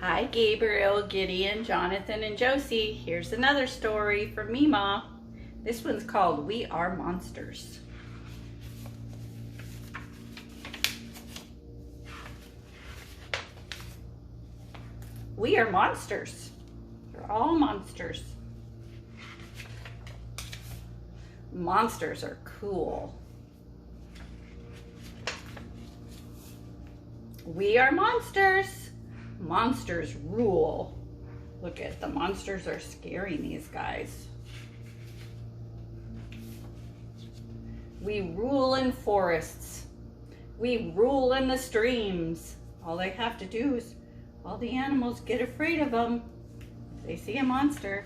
Hi, Gabriel, Gideon, Jonathan, and Josie. Here's another story from Memaw. This one's called We Are Monsters. We are monsters. We're all monsters. Monsters are cool. We are monsters. Monsters rule. Look at the monsters are scaring these guys. We rule in forests. We rule in the streams. All they have to do is all the animals get afraid of them. They see a monster.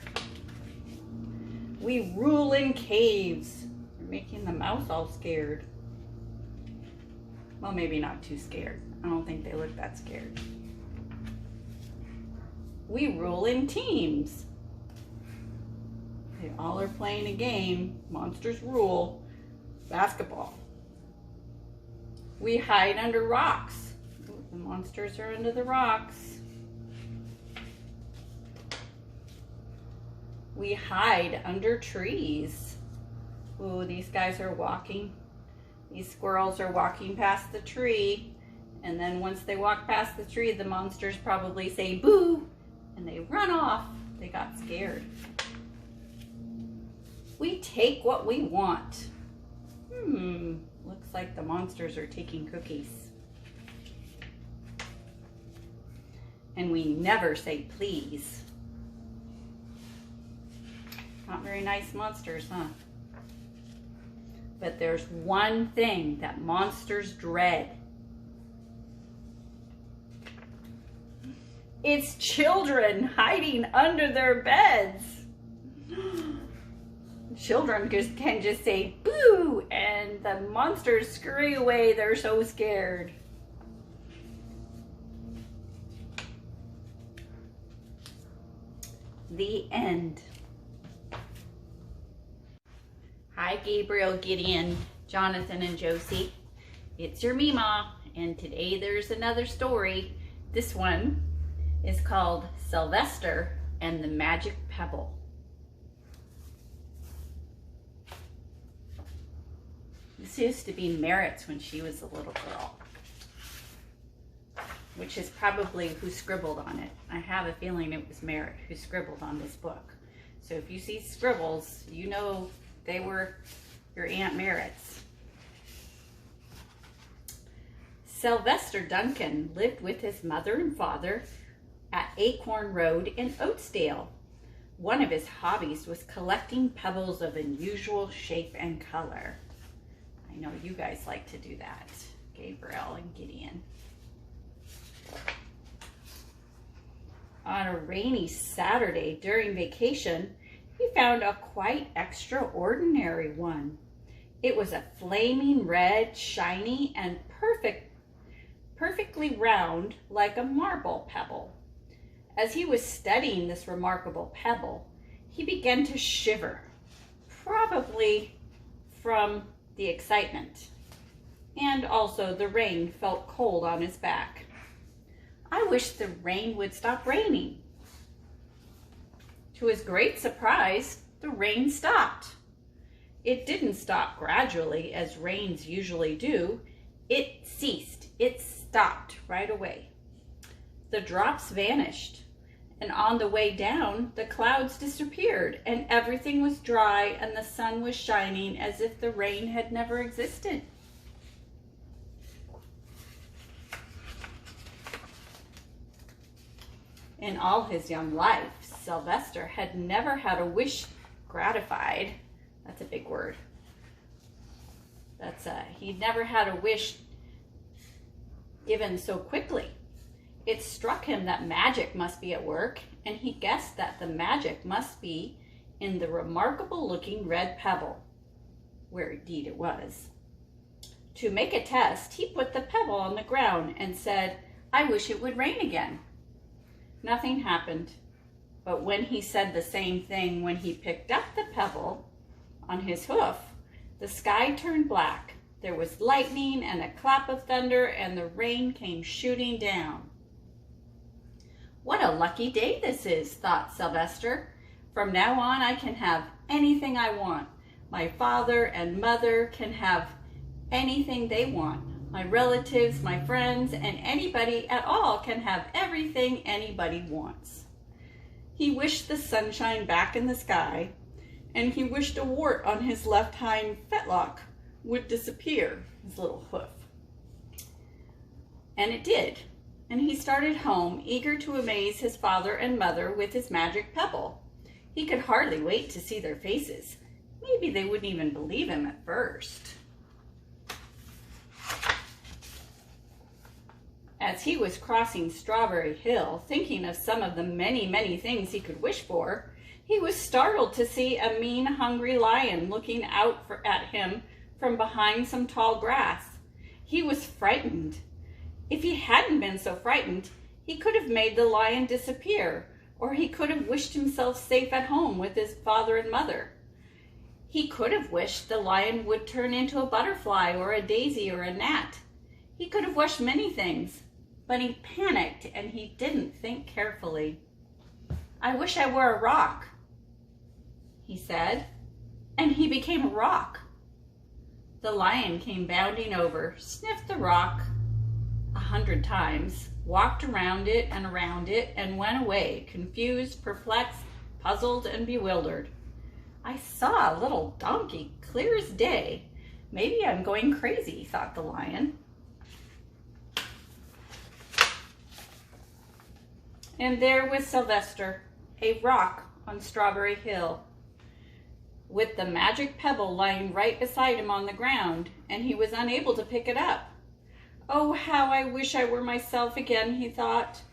We rule in caves. They're making the mouse all scared. Well, maybe not too scared. I don't think they look that scared. We rule in teams. They all are playing a game. Monsters rule. Basketball. We hide under rocks. Ooh, the monsters are under the rocks. We hide under trees. Ooh, these guys are walking. These squirrels are walking past the tree. And then once they walk past the tree, the monsters probably say boo. And they run off. They got scared. We take what we want. Looks like the monsters are taking cookies. And we never say please. Not very nice monsters, huh? But there's one thing that monsters dread. It's children hiding under their beds. Children can just say boo and the monsters scurry away. They're so scared. The end. Hi, Gabriel, Gideon, Jonathan, and Josie. It's your Memaw, and today there's another story. This one is called Sylvester and the Magic Pebble. This used to be Merritt's when she was a little girl, which is probably who scribbled on it. I have a feeling it was Merritt who scribbled on this book. So if you see scribbles, you know they were your Aunt Merritt's. Sylvester Duncan lived with his mother and father at Acorn Road in Oatsdale. One of his hobbies was collecting pebbles of unusual shape and color. I know you guys like to do that, Gabriel and Gideon. On a rainy Saturday during vacation, he found a quite extraordinary one. It was a flaming red, shiny, and perfectly round like a marble pebble. As he was studying this remarkable pebble, he began to shiver, probably from the excitement, and also the rain felt cold on his back. I wish the rain would stop raining. To his great surprise, the rain stopped. It didn't stop gradually as rains usually do. It ceased. It stopped right away. The drops vanished, and on the way down, the clouds disappeared, and everything was dry, and the sun was shining as if the rain had never existed. In all his young life, Sylvester had never had a wish gratified. That's a big word. He'd never had a wish given so quickly. It struck him that magic must be at work, and he guessed that the magic must be in the remarkable looking red pebble, where indeed it was. To make a test, he put the pebble on the ground and said, "I wish it would rain again." Nothing happened, but when he said the same thing when he picked up the pebble on his hoof, the sky turned black. There was lightning and a clap of thunder, and the rain came shooting down. lucky day this is, thought Sylvester. From now on, I can have anything I want. My father and mother can have anything they want. My relatives, my friends, and anybody at all can have everything anybody wants. He wished the sunshine back in the sky, and he wished a wart on his left hind fetlock would disappear, his little hoof. And it did. And he started home, eager to amaze his father and mother with his magic pebble. He could hardly wait to see their faces. Maybe they wouldn't even believe him at first. As he was crossing Strawberry Hill, thinking of some of the many, many things he could wish for, he was startled to see a mean, hungry lion looking out at him from behind some tall grass. He was frightened. If he hadn't been so frightened, he could have made the lion disappear, or he could have wished himself safe at home with his father and mother. He could have wished the lion would turn into a butterfly or a daisy or a gnat. He could have wished many things, but he panicked and he didn't think carefully. "I wish I were a rock," he said, and he became a rock. The lion came bounding over, sniffed the rock 100 times, walked around it, and went away, confused, perplexed, puzzled, and bewildered. "I saw a little donkey clear as day. Maybe I'm going crazy," thought the lion. And there was Sylvester, a rock on Strawberry Hill, with the magic pebble lying right beside him on the ground, and he was unable to pick it up. "Oh, how I wish I were myself again," he thought.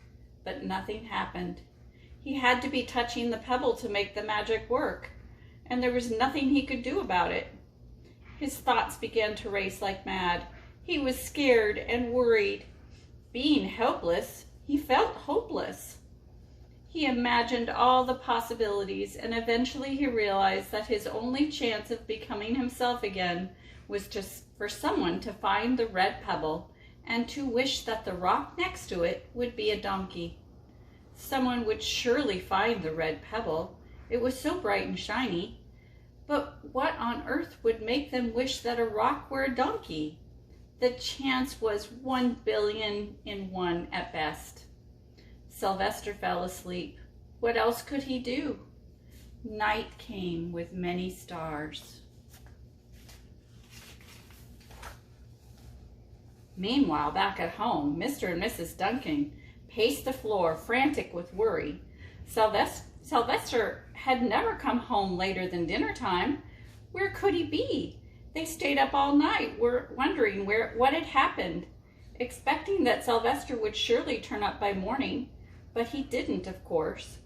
But nothing happened. He had to be touching the pebble to make the magic work, and there was nothing he could do about it. His thoughts began to race like mad. He was scared and worried. Being helpless, he felt hopeless. He imagined all the possibilities, and eventually he realized that his only chance of becoming himself again was for someone to find the red pebble and to wish that the rock next to it would be a donkey. Someone would surely find the red pebble. It was so bright and shiny. But what on earth would make them wish that a rock were a donkey? The chance was 1,000,000,000 in 1 at best. Sylvester fell asleep. What else could he do? Night came with many stars. Meanwhile, back at home, Mr. and Mrs. Duncan paced the floor, frantic with worry. Sylvester had never come home later than dinner time. Where could he be? They stayed up all night, wondering what had happened, expecting that Sylvester would surely turn up by morning, but he didn't, of course.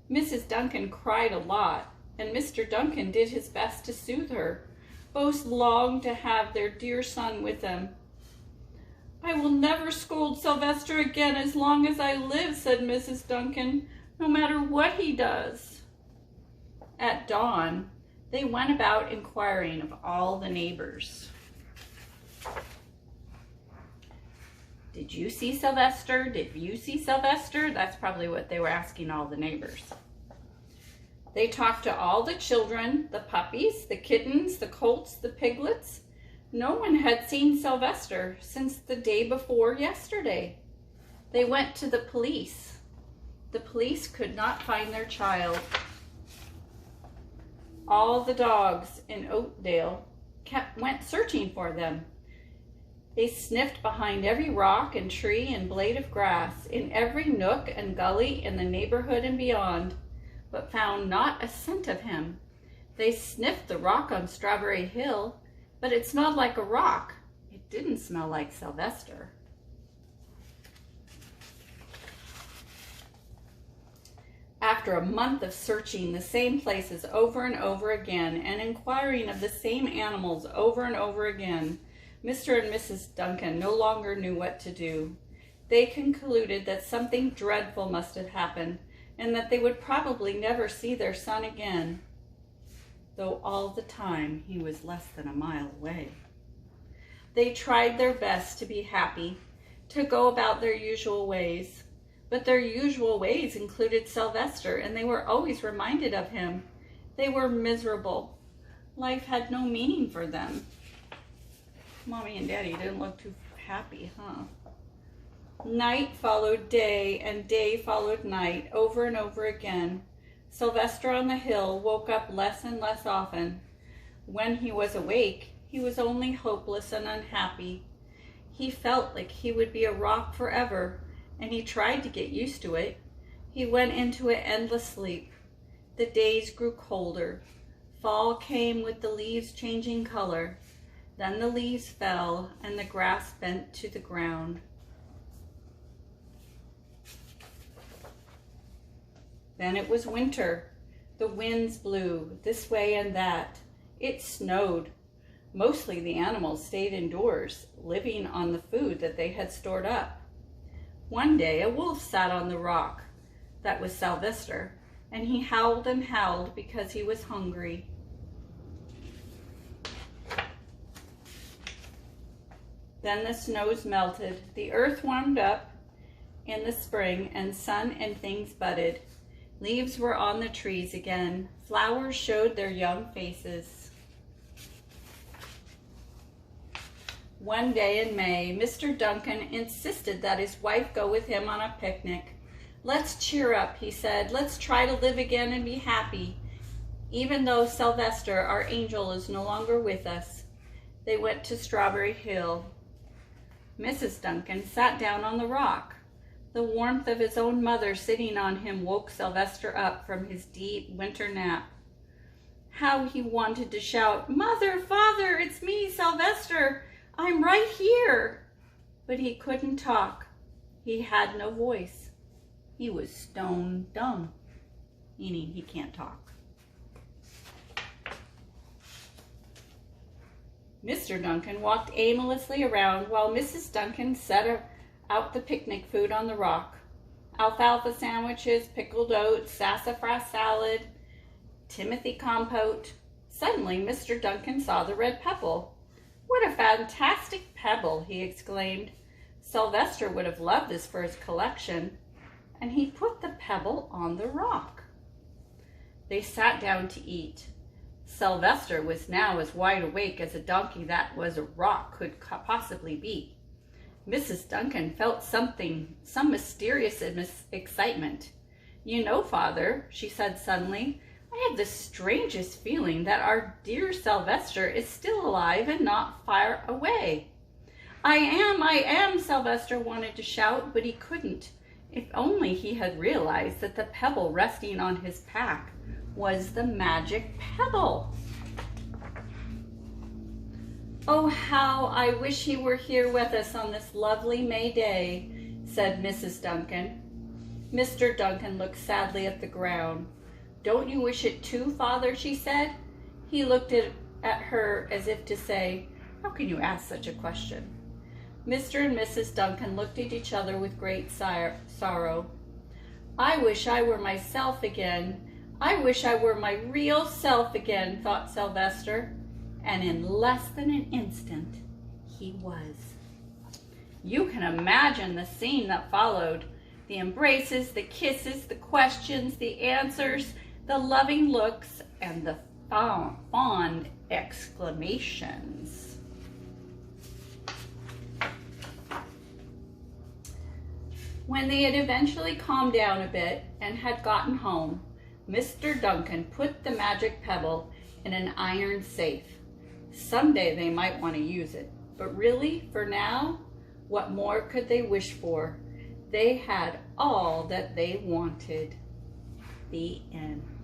Mrs. Duncan cried a lot, and Mr. Duncan did his best to soothe her. Both longed to have their dear son with them. "I will never scold Sylvester again as long as I live," said Mrs. Duncan, "no matter what he does." At dawn, they went about inquiring of all the neighbors. "Did you see Sylvester? Did you see Sylvester?" That's probably what they were asking all the neighbors. They talked to all the children, the puppies, the kittens, the colts, the piglets. No one had seen Sylvester since the day before yesterday. They went to the police. The police could not find their child. All the dogs in Oakdale went searching for them. They sniffed behind every rock and tree and blade of grass, in every nook and gully in the neighborhood and beyond, but found not a scent of him. They sniffed the rock on Strawberry Hill, but it smelled like a rock. It didn't smell like Sylvester. After a month of searching the same places over and over again and inquiring of the same animals over and over again, Mr. and Mrs. Duncan no longer knew what to do. They concluded that something dreadful must have happened and that they would probably never see their son again, though all the time he was less than a mile away. They tried their best to be happy, to go about their usual ways, But their usual ways included Sylvester, and they were always reminded of him. They were miserable. Life had no meaning for them. Mommy and Daddy didn't look too happy, huh? Night followed day, and day followed night, over and over again. Sylvester on the hill woke up less and less often. When he was awake, he was only hopeless and unhappy. He felt like he would be a rock forever, and he tried to get used to it. He went into an endless sleep. The days grew colder. Fall came with the leaves changing color. Then the leaves fell, and the grass bent to the ground. Then it was winter. The winds blew this way and that. It snowed. Mostly the animals stayed indoors, living on the food that they had stored up. One day a wolf sat on the rock. That was Sylvester, and he howled and howled because he was hungry. Then the snows melted. The earth warmed up in the spring, and sun and things budded. Leaves were on the trees again. Flowers showed their young faces. One day in May, Mr. Duncan insisted that his wife go with him on a picnic. "Let's cheer up," he said. "Let's try to live again and be happy, even though Sylvester, our angel, is no longer with us." They went to Strawberry Hill. Mrs. Duncan sat down on the rock. The warmth of his own mother sitting on him woke Sylvester up from his deep winter nap. How he wanted to shout, "Mother, Father, it's me, Sylvester. I'm right here." But he couldn't talk. He had no voice. He was stone dumb, meaning he can't talk. Mr. Duncan walked aimlessly around while Mrs. Duncan set out the picnic food on the rock. Alfalfa sandwiches, pickled oats, sassafras salad, Timothy compote. Suddenly, Mr. Duncan saw the red pebble. "What a fantastic pebble!" he exclaimed. Sylvester would have loved this for his collection, and he put the pebble on the rock. They sat down to eat. Sylvester was now as wide awake as a donkey that was a rock could possibly be. Mrs. Duncan felt some mysterious excitement. "You know, Father," she said suddenly, "I have the strangest feeling that our dear Sylvester is still alive and not far away." I am, Sylvester wanted to shout, but he couldn't. If only he had realized that the pebble resting on his pack was the magic pebble. "Oh, how I wish he were here with us on this lovely May day," said Mrs. Duncan. Mr. Duncan looked sadly at the ground. "Don't you wish it too, Father?" she said. He looked at her as if to say, "How can you ask such a question?" Mr. and Mrs. Duncan looked at each other with great sorrow. "I wish I were myself again. I wish I were my real self again," thought Sylvester. And in less than an instant, he was. You can imagine the scene that followed. The embraces, the kisses, the questions, the answers, the loving looks, and the fond exclamations. When they had eventually calmed down a bit and had gotten home, Mr. Duncan put the magic pebble in an iron safe. Someday they might want to use it, but really, for now, what more could they wish for? They had all that they wanted. The end.